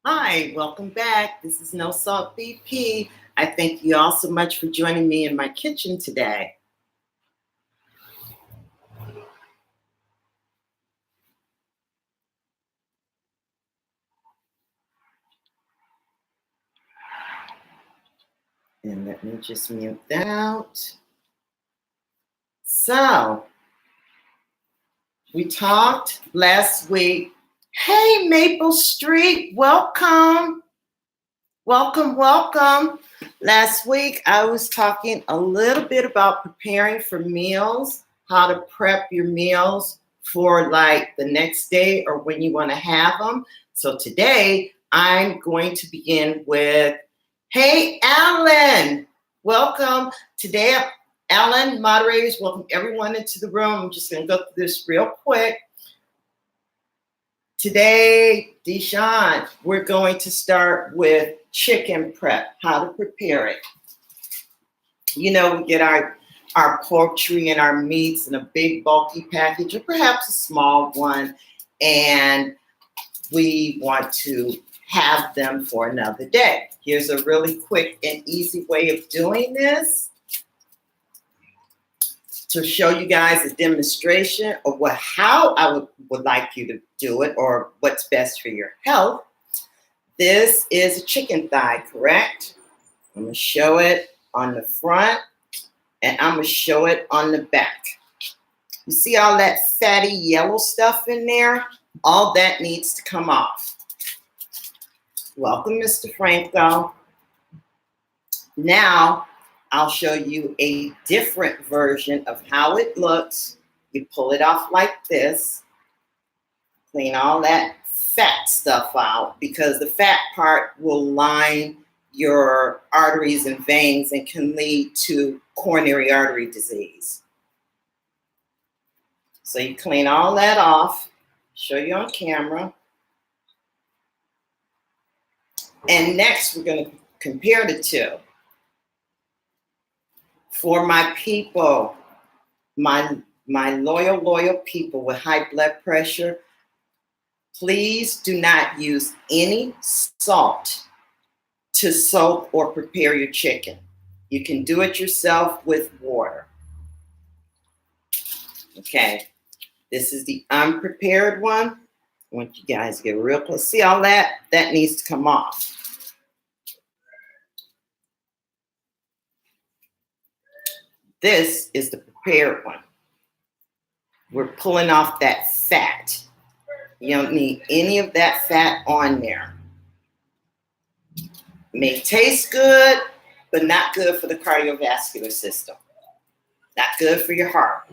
Hi, welcome back. This is No Salt BP. I thank you all so much for joining me in my kitchen today. And let me just mute that out. So, we talked last week. Hey, Maple Street, welcome. Welcome, welcome. Last week, I was talking a little bit about preparing for meals, how to prep your meals for like the next day or when you want to have them. So today, I'm going to begin with, hey, Alan, welcome. Today, Alan, moderators, welcome everyone into the room. I'm just going to go through this real quick. Today, Deshaun, we're going to start with chicken prep, how to prepare it. You know, we get our poultry and our meats in a big bulky package or perhaps a small one, and we want to have them for another day. Here's a really quick and easy way of doing this to show you guys a demonstration of how I would like you to do it or what's best for your health. This is a chicken thigh, correct? I'm going to show it on the front and I'm going to show it on the back. You see all that fatty yellow stuff in there? All that needs to come off. Welcome, Mr. Franco. Now, I'll show you a different version of how it looks. You pull it off like this. Clean all that fat stuff out because the fat part will line your arteries and veins and can lead to coronary artery disease. So you clean all that off. Show you on camera. And next, we're going to compare the two. For my people, my loyal people with high blood pressure, please do not use any salt to soak or prepare your chicken. You can do it yourself with water. Okay, this is the unprepared one. I want you guys to get real close. See all that? That needs to come off. This is the prepared one. We're pulling off that fat. You don't need any of that fat on there. It may taste good, but not good for the cardiovascular system. Not good for your heart.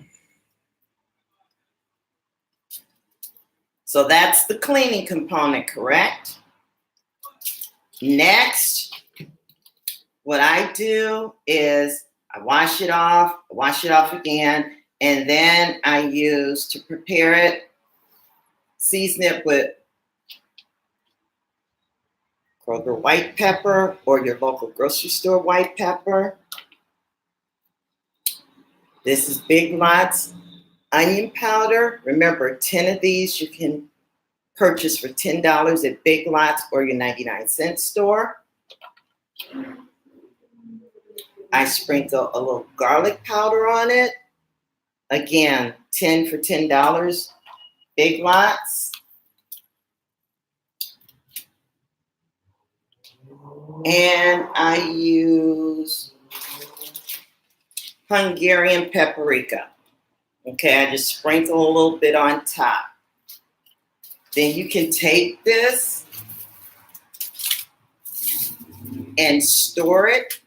So that's the cleaning component, correct? Next, what I do is I wash it off again, and then I use to prepare it, season it with Kroger white pepper or your local grocery store white pepper. This is Big Lots onion powder. Remember, 10 of these you can purchase for $10 at Big Lots or your 99-cent store. I sprinkle a little garlic powder on it. Again, 10 for $10, Big Lots. And I use Hungarian paprika. Okay, I just sprinkle a little bit on top. Then you can take this and store it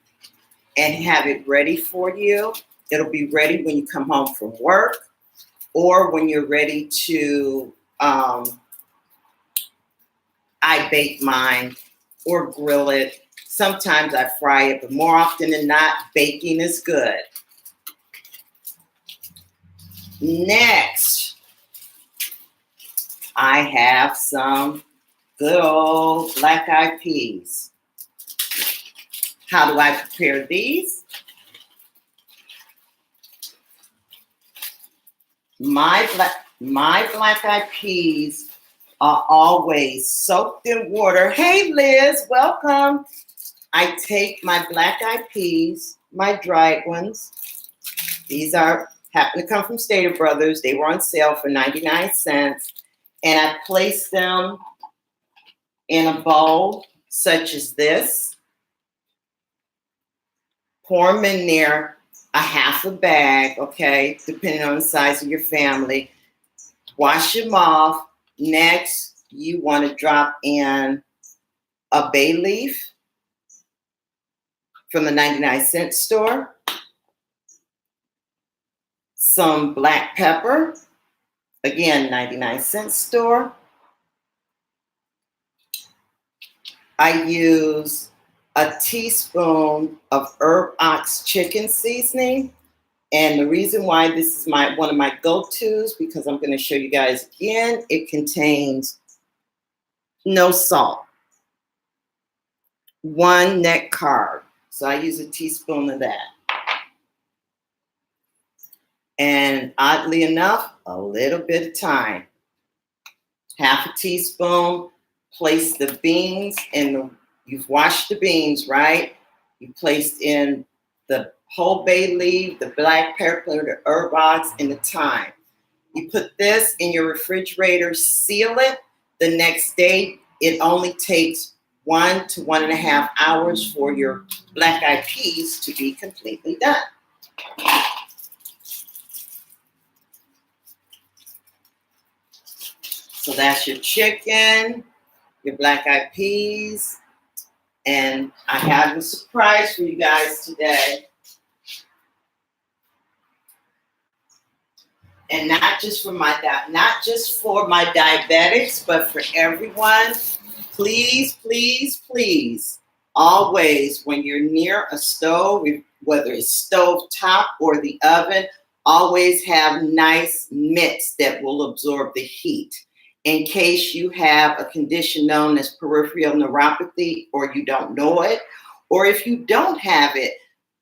and have it ready for you. It'll be ready when you come home from work or when you're ready to, I bake mine or grill it. Sometimes I fry it, but more often than not, baking is good. Next, I have some good old black-eyed peas. How do I prepare these? My black-eyed peas are always soaked in water. Hey, Liz, welcome. I take my black-eyed peas, my dried ones. These happen to come from Stater Brothers. They were on sale for 99 cents. And I place them in a bowl such as this. Pour them in there, a half a bag, okay, depending on the size of your family. Wash them off. Next, you want to drop in a bay leaf from the 99-cent store, some black pepper, again, 99-cent store. I use a teaspoon of Herb Ox chicken seasoning. And the reason why this is one of my go-tos, because I'm going to show you guys again, it contains no salt, 1 net carb. So I use a teaspoon of that. And oddly enough, a little bit of thyme. Half a teaspoon. Place the beans in you've washed the beans, right? You placed in the whole bay leaf, the black pepper, the herb ox, and the thyme. You put this in your refrigerator, seal it. The next day, it only takes 1 to 1.5 hours for your black-eyed peas to be completely done. So that's your chicken, your black-eyed peas, and I have a surprise for you guys today. And not just for my diabetics, but for everyone. Please, please, please, always, when you're near a stove, whether it's stove top or the oven, always have nice mitts that will absorb the heat. In case you have a condition known as peripheral neuropathy, or you don't know it, or if you don't have it,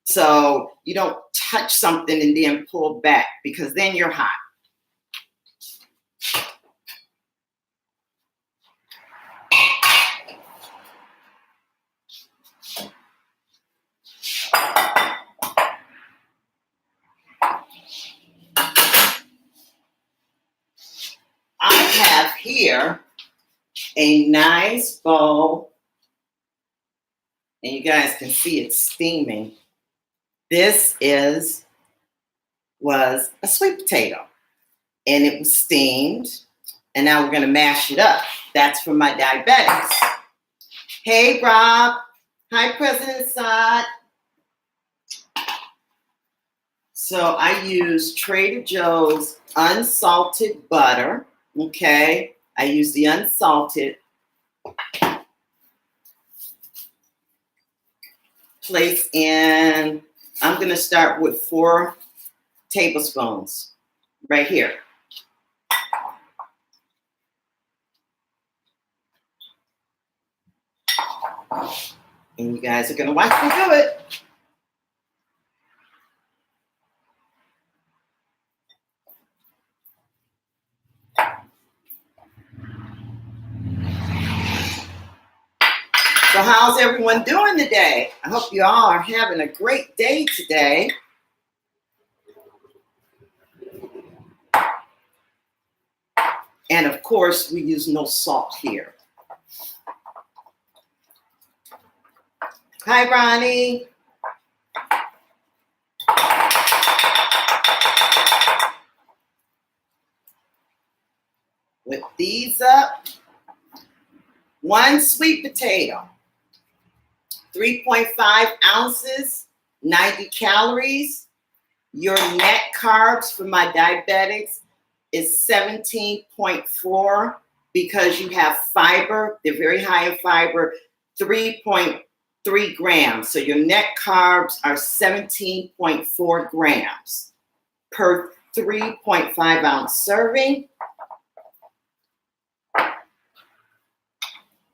so you don't touch something and then pull back, because then you're hot. I have here a nice bowl, and you guys can see it steaming. This was a sweet potato, and it was steamed, and now we're going to mash it up. That's for my diabetics. Hey, Rob. Hi, President Assad. So I use Trader Joe's unsalted butter, okay? I use the unsalted. Place in, I'm going to start with 4 tablespoons right here. And you guys are going to watch me do it. So how's everyone doing today? I hope you all are having a great day today. And of course, we use no salt here. Hi, Ronnie. Whip these up. 1 sweet potato, 3.5 ounces, 90 calories. Your net carbs for my diabetics is 17.4 because you have fiber. They're very high in fiber, 3.3 grams. So your net carbs are 17.4 grams per 3.5 ounce serving.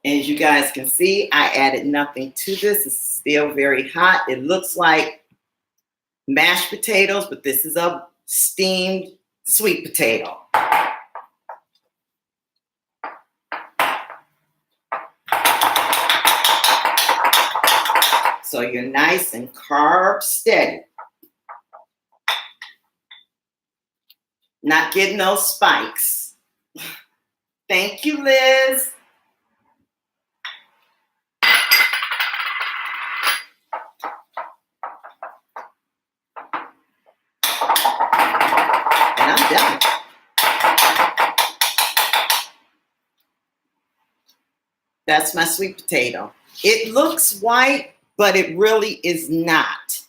As you guys can see, I added nothing to this. It's still very hot. It looks like mashed potatoes, but this is a steamed sweet potato. So you're nice and carb steady. Not getting those spikes. Thank you, Liz. And I'm done. That's my sweet potato. It looks white, but it really is not.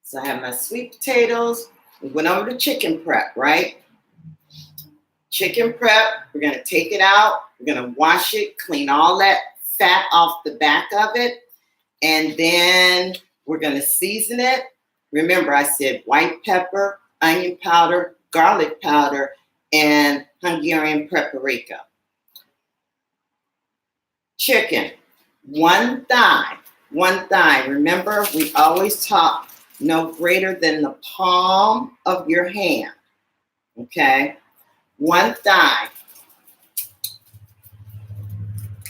So I have my sweet potatoes. We went over to chicken prep, right? Chicken prep, we're gonna take it out. We're gonna wash it, clean all that fat off the back of it. And then we're gonna season it. Remember, I said white pepper, onion powder, garlic powder, and Hungarian paprika. Chicken, one thigh. Remember, we always talk no greater than the palm of your hand. Okay, one thigh.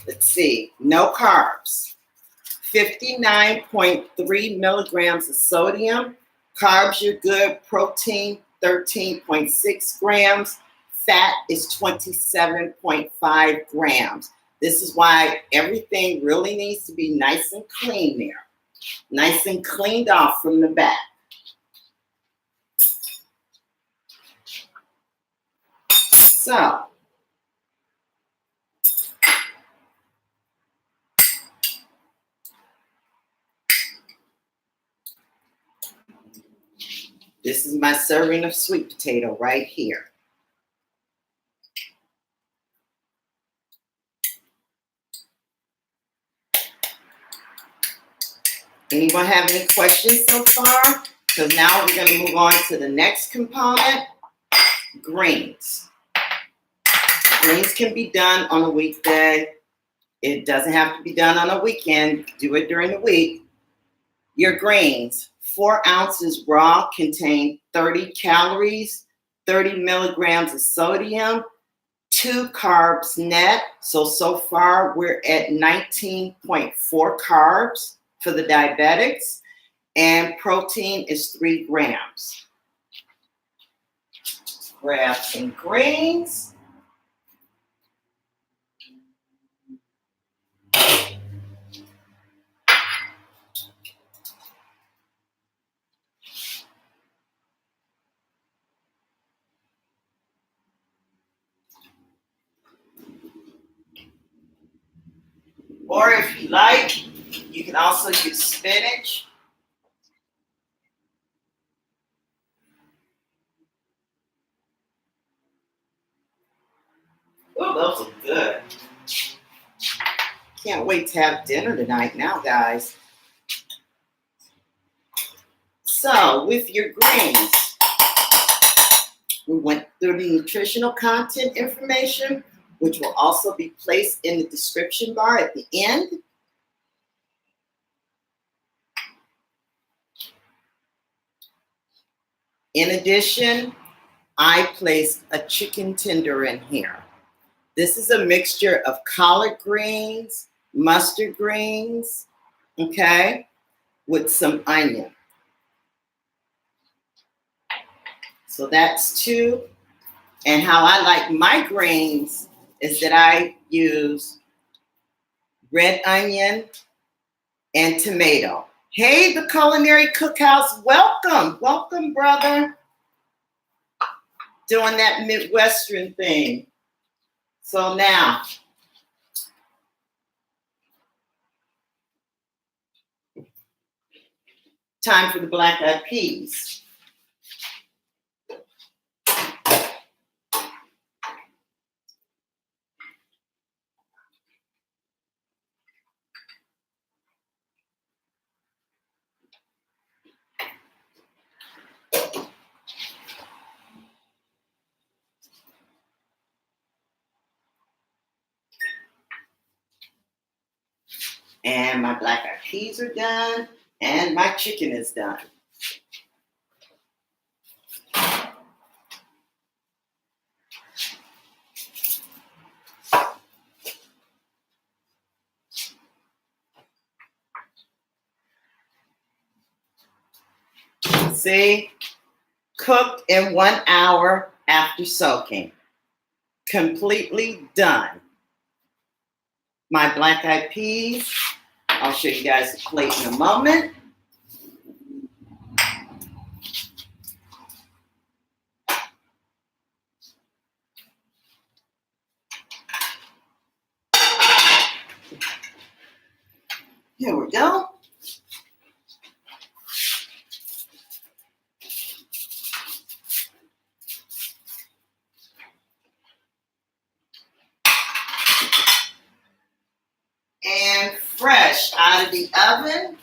Let's see, no carbs. 59.3 milligrams of sodium. Carbs, you're good. Protein, 13.6 grams. Fat is 27.5 grams. This is why everything really needs to be nice and clean there. Nice and cleaned off from the back. So, this is my serving of sweet potato right here. Anyone have any questions so far? Because now we're going to move on to the next component, greens. Greens can be done on a weekday. It doesn't have to be done on a weekend. Do it during the week. Your greens, 4 ounces raw, contain 30 calories, 30 milligrams of sodium, 2 carbs net. So far we're at 19.4 carbs for the diabetics, and protein is 3 grams. Grab some greens. Or if you like, you can also use spinach. Oh, those are good. Can't wait to have dinner tonight now, guys. So, with your greens, we went through the nutritional content information, which will also be placed in the description bar at the end. In addition, I placed a chicken tender in here. This is a mixture of collard greens, mustard greens, okay, with some onion. So that's 2. And how I like my greens is that I use red onion and tomato. Hey, the Culinary Cookhouse, welcome. Welcome, brother. Doing that Midwestern thing. So now, time for the black-eyed peas. And my black-eyed peas are done, and my chicken is done. See? Cooked in 1 hour after soaking. Completely done. My black-eyed peas. I'll show you guys the plate in a moment. Here we go. And fresh out of the oven.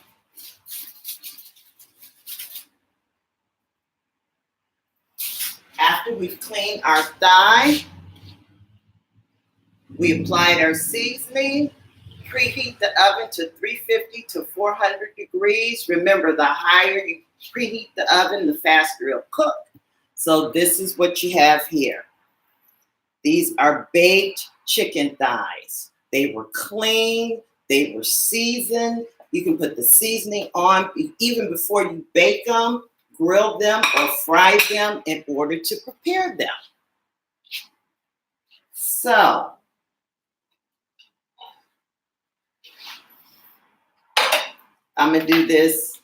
After we've cleaned our thigh, we applied our seasoning. Preheat the oven to 350 to 400 degrees. Remember, the higher you preheat the oven, the faster it'll cook. So this is what you have here. These are baked chicken thighs. They were clean. They were seasoned. You can put the seasoning on even before you bake them, grill them, or fry them in order to prepare them. So, I'm going to do this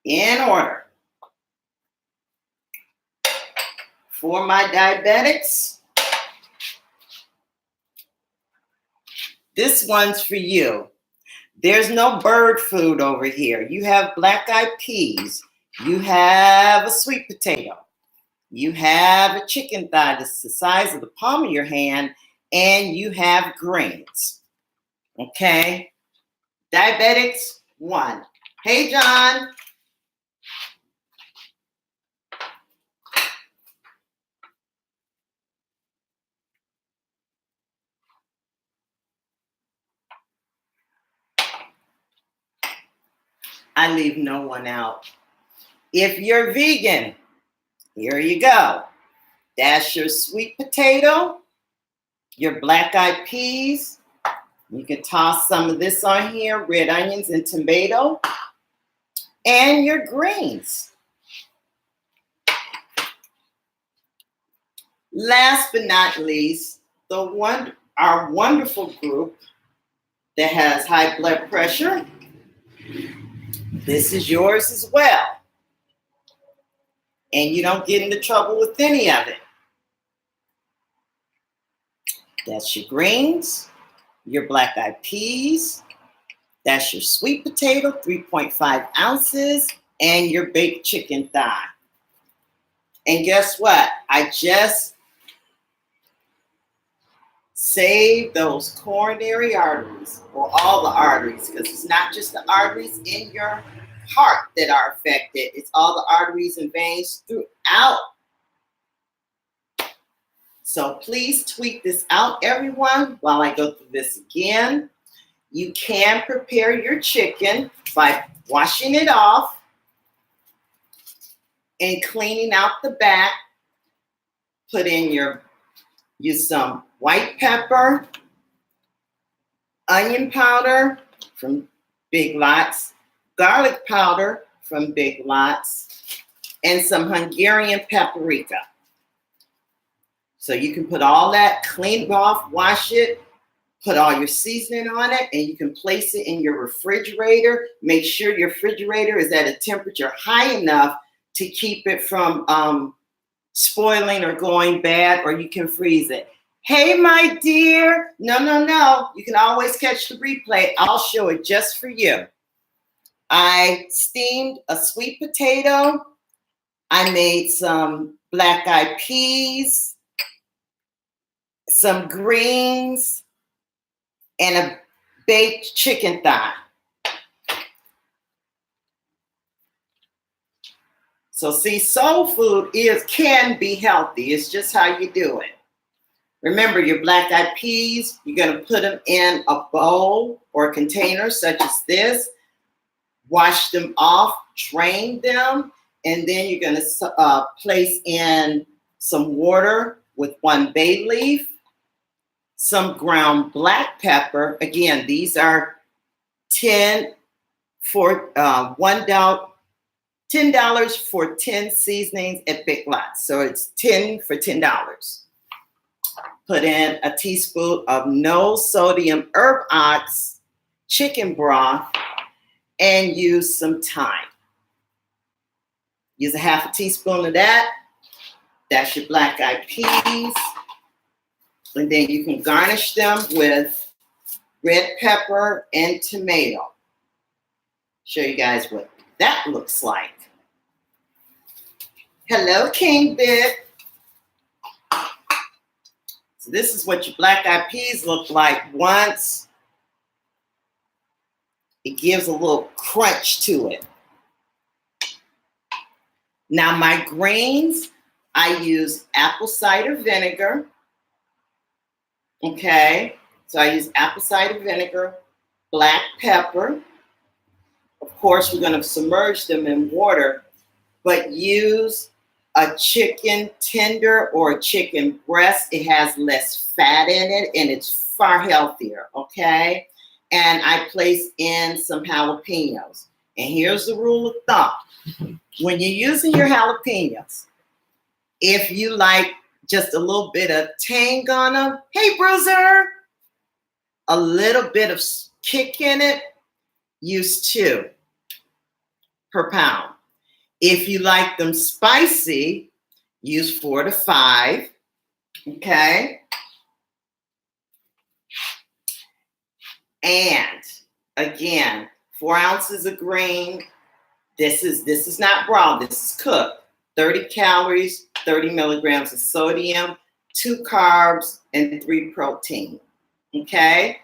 in order. For my diabetics, this one's for you. There's no bird food over here. You have black-eyed peas. You have a sweet potato. You have a chicken thigh that's the size of the palm of your hand, and you have greens. Okay? Diabetics, 1. Hey, John. I leave no one out. If you're vegan, here you go. That's your sweet potato, your black-eyed peas. You can toss some of this on here, red onions and tomato, and your greens. Last but not least, our wonderful group that has high blood pressure. This is yours as well. And you don't get into trouble with any of it. That's your greens, your black-eyed peas. That's your sweet potato, 3.5 ounces, and your baked chicken thigh. And guess what? I just saved those coronary arteries, or all the arteries, because it's not just the arteries in your heart that are affected. It's all the arteries and veins throughout. So please tweet this out, everyone, while I go through this again. You can prepare your chicken by washing it off and cleaning out the back. Put in use some white pepper, onion powder from Big Lots, garlic powder from Big Lots, and some Hungarian paprika. So you can put all that, clean it off, wash it, put all your seasoning on it, and you can place it in your refrigerator. Make sure your refrigerator is at a temperature high enough to keep it from spoiling or going bad, or you can freeze it. Hey, my dear. No. You can always catch the replay. I'll show it just for you. I steamed a sweet potato. I made some black-eyed peas, some greens, and a baked chicken thigh. So see, soul food can be healthy. It's just how you do it. Remember, your black-eyed peas, you're going to put them in a bowl or container such as this. Wash them off, drain them, and then you're going to place in some water with 1 bay leaf, some ground black pepper. Again, these are 10 for $1 $10 for 10 seasonings at Big Lots. So it's 10 for $10. Put in a teaspoon of no sodium herb ox chicken broth and use some thyme. Use a half a teaspoon of that. That's your black eyed peas. And then you can garnish them with red pepper and tomato. Show you guys what that looks like. Hello, King Bit. So this is what your black eyed peas look like once it gives a little crunch to it. Now my greens, I use apple cider vinegar. Okay, so I use apple cider vinegar, black pepper. Of course, we're going to submerge them in water, but use a chicken tender or a chicken breast. It has less fat in it and it's far healthier, okay? And I place in some jalapenos. And here's the rule of thumb. When you're using your jalapenos, if you like just a little bit of tang on them, hey, Bruiser, a little bit of kick in it, use 2 per pound. If you like them spicy, use 4 to 5, okay? And again, 4 ounces of green. This is not brown, this is cooked. 30 calories, 30 milligrams of sodium, 2 carbs, and 3 protein, okay?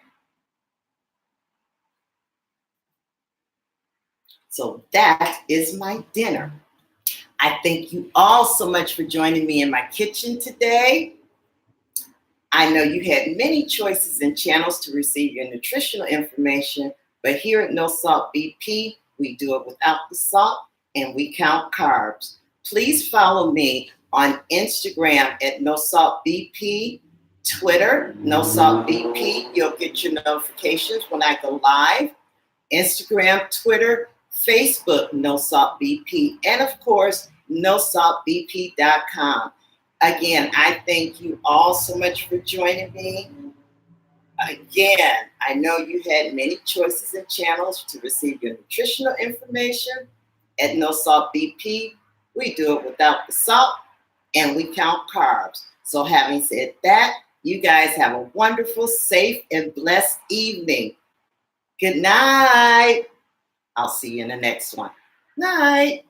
So that is my dinner. I thank you all so much for joining me in my kitchen today. I know you had many choices and channels to receive your nutritional information, but here at No Salt BP, we do it without the salt and we count carbs. Please follow me on Instagram at No Salt BP, Twitter, No Salt BP. You'll get your notifications when I go live. Instagram, Twitter, Facebook, No Salt BP, and of course, NoSaltBP.com. Again, I thank you all so much for joining me. Again, I know you had many choices and channels to receive your nutritional information. At No Salt BP, we do it without the salt and we count carbs. So having said that, you guys have a wonderful, safe, and blessed evening. Good night. I'll see you in the next one. Night.